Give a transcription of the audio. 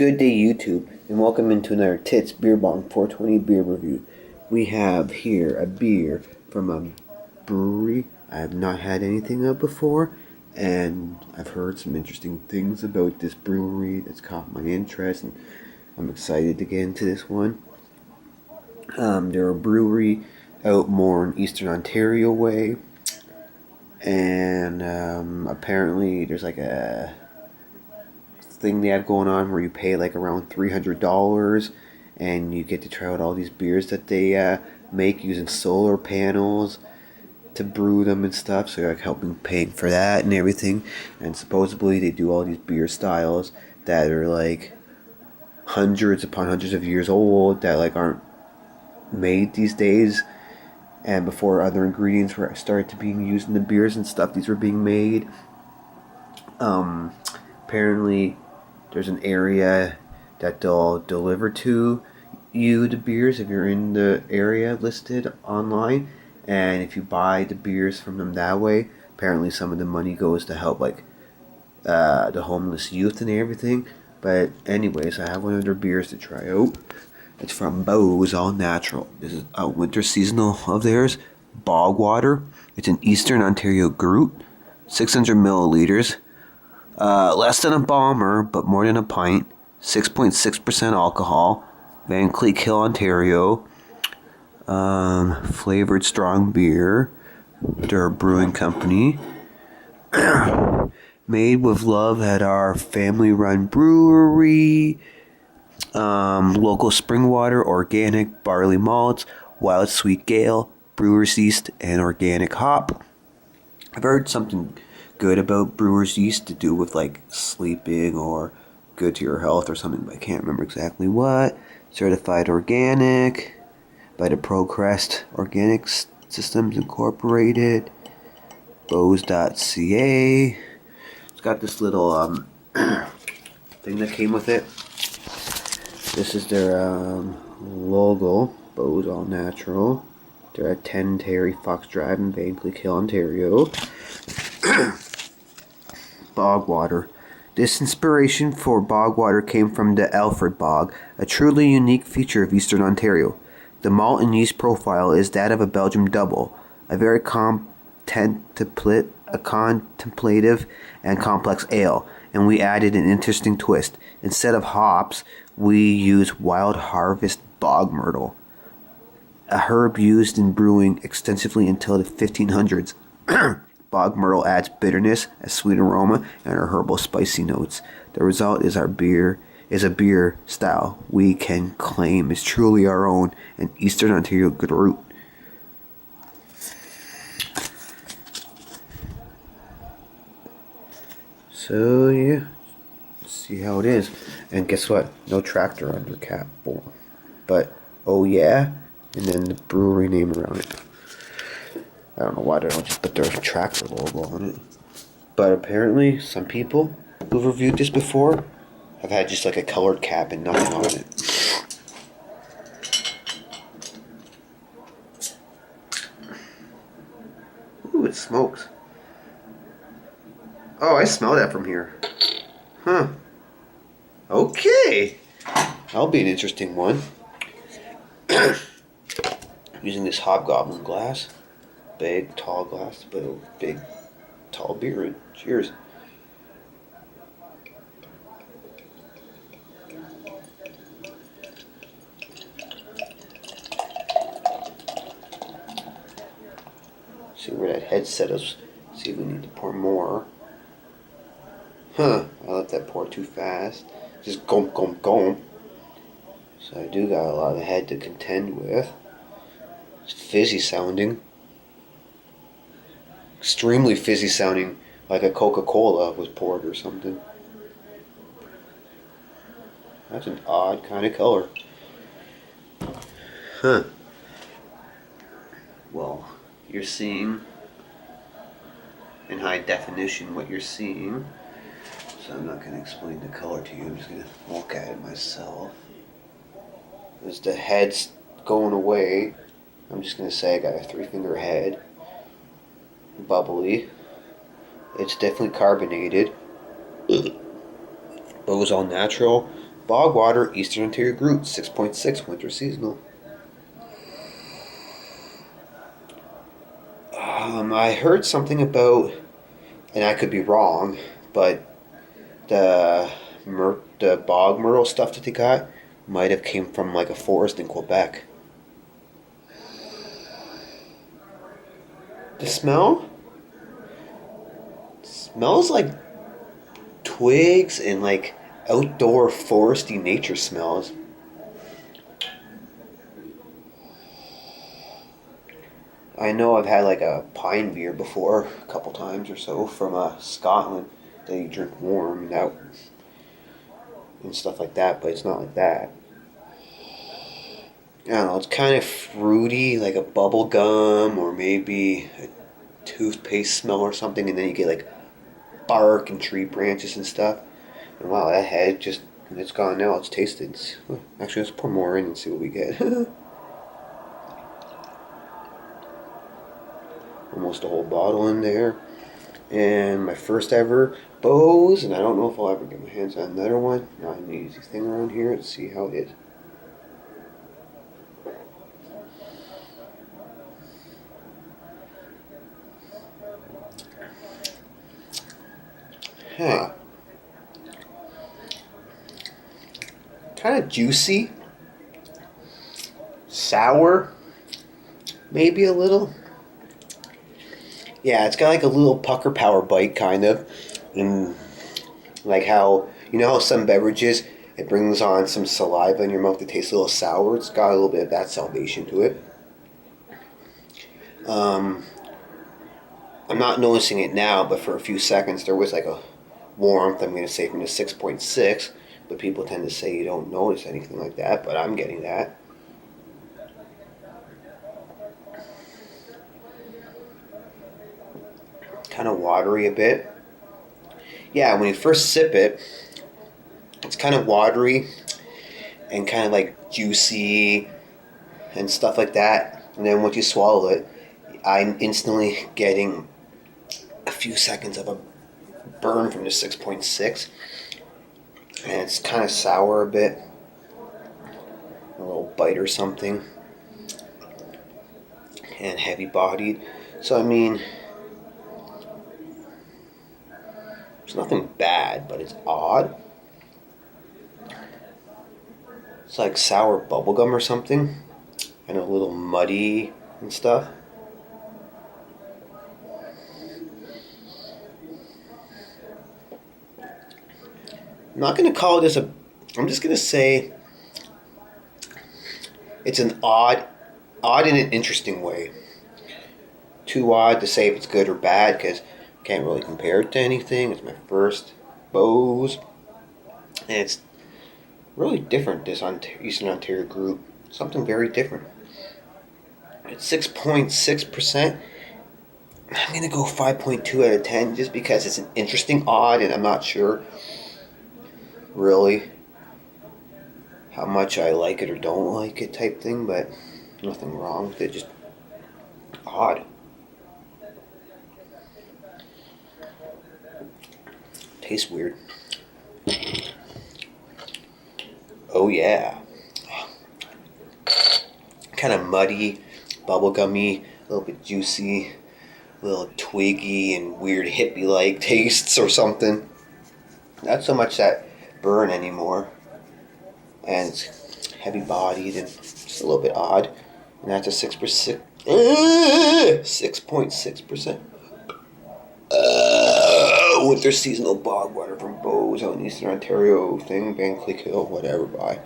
Good day, YouTube, and welcome into another Tits Beer Bong 420 beer review. We have here a beer from a brewery I have not had anything of before, and I've heard some interesting things about this brewery that's caught my interest, and I'm excited to get into this one. They're a brewery out more in Eastern Ontario way, and apparently there's like a thing they have going on where you pay like around $300 and you get to try out all these beers that they make using solar panels to brew them and stuff. So you're like helping paying for that and everything. And supposedly they do all these beer styles that are like hundreds upon hundreds of years old that like aren't made these days. And before other ingredients were started to being used in the beers and stuff, these were being made. Apparently there's an area that they'll deliver to you the beers if you're in the area listed online, and if you buy the beers from them that way, apparently some of the money goes to help like the homeless youth and everything. But anyways, I have one of their beers to try out. It's from Beau, all natural. This is a winter seasonal of theirs, Bog Water. It's an Eastern Ontario Groot, 600 milliliters. Less than a bomber, but more than a pint. 6.6% alcohol. Van Cleek Hill, Ontario. Flavored strong beer. They're a brewing company. Made with love at our family-run brewery. Local spring water, organic barley malts, wild sweet gale, brewer's yeast, and organic hop. I've heard something good about brewer's yeast to do with like sleeping or good to your health or something, but I can't remember exactly what. Certified organic by the Procrest Organic Systems Incorporated. Bows.ca. It's got this little thing that came with it. This is their logo. Beau's All Natural. They're at 10 Terry Fox Drive in Van Cleek Hill, Ontario. Bog water. This inspiration for bog water came from the Alfred Bog, a truly unique feature of Eastern Ontario. The malt and yeast profile is that of a Belgian double, a very contemplative and complex ale, and we added an interesting twist. Instead of hops, we use wild harvest bog myrtle, a herb used in brewing extensively until the 1500s. Bog myrtle adds bitterness, a sweet aroma, and our herbal spicy notes. The result is a beer style we can claim is truly our own, an Eastern Ontario Groot. So yeah, let's see how it is. And guess what? No tractor under cap. But oh yeah, and then the brewery name around it. I don't know why they don't just put their tractor logo on it. But apparently, some people who've reviewed this before have had just like a colored cap and nothing on it. Ooh, it smokes. Oh, I smell that from here. Huh. Okay. That'll be an interesting one. Using this hobgoblin glass. Big, tall glass, but a big, tall beer. Cheers. See where that headset is. See if we need to pour more. Huh, I let that pour too fast. Just gulp, gulp, gulp. So I do got a lot of head to contend with. It's fizzy sounding. Extremely fizzy sounding, like a Coca-Cola was poured or something. That's an odd kind of color. Huh. Well, you're seeing in high definition what you're seeing. So I'm not going to explain the color to you. I'm just going to look at it myself. As the head's going away, I'm just going to say I got a 3-finger head. Bubbly. It's definitely carbonated. Beau's All Natural. Bog water, Eastern Ontario Group, 6.6, winter seasonal. I heard something about, and I could be wrong, but the bog myrtle stuff that they got might have came from like a forest in Quebec. The smell smells like twigs and like outdoor foresty nature smells. I know I've had like a pine beer before a couple times or so from Scotland that you drink warm and out and stuff like that, but it's not like that. I don't know, it's kind of fruity, like a bubble gum or maybe a toothpaste smell or something, and then you get like bark and tree branches and stuff. And wow, that head just, it's gone now, it's tasted. Actually, let's pour more in and see what we get. Almost a whole bottle in there. And my first ever Beau's, and I don't know if I'll ever get my hands on another one. Not an easy thing around here. Let's see how it is. Huh. Kind of juicy. Sour. Maybe a little. Yeah, it's got like a little pucker power bite, kind of. And like how, you know how some beverages, it brings on some saliva in your mouth that tastes a little sour? It's got a little bit of that salvation to it. I'm not noticing it now, but for a few seconds there was like a warmth, I'm going to say from the 6.6, but people tend to say you don't notice anything like that, but I'm getting that. Kind of watery a bit. Yeah, when you first sip it, it's kind of watery and kind of like juicy and stuff like that. And then once you swallow it, I'm instantly getting a few seconds of a burn from the 6.6. And it's kind of sour a bit. A little bite or something. And heavy bodied. So I mean, it's nothing bad, but it's odd. It's like sour bubblegum or something. And a little muddy and stuff. I'm not going to call this I'm just going to say it's an odd in an interesting way. Too odd to say if it's good or bad because I can't really compare it to anything. It's my first Beau's. And it's really different, this Eastern Ontario group. Something very different. It's 6.6%. I'm going to go 5.2 out of 10 just because it's an interesting odd and I'm not sure really how much I like it or don't like it type thing, but nothing wrong with it, just odd. Tastes weird. Oh yeah. Kind of muddy, bubblegummy, a little bit juicy, a little twiggy and weird hippie-like tastes or something. Not so much that burn anymore. And it's heavy-bodied and just a little bit odd. And that's a 6%. 6.6%. Winter seasonal bog water from Beau's out in Eastern Ontario thing, Van Cleek Hill, whatever, bye.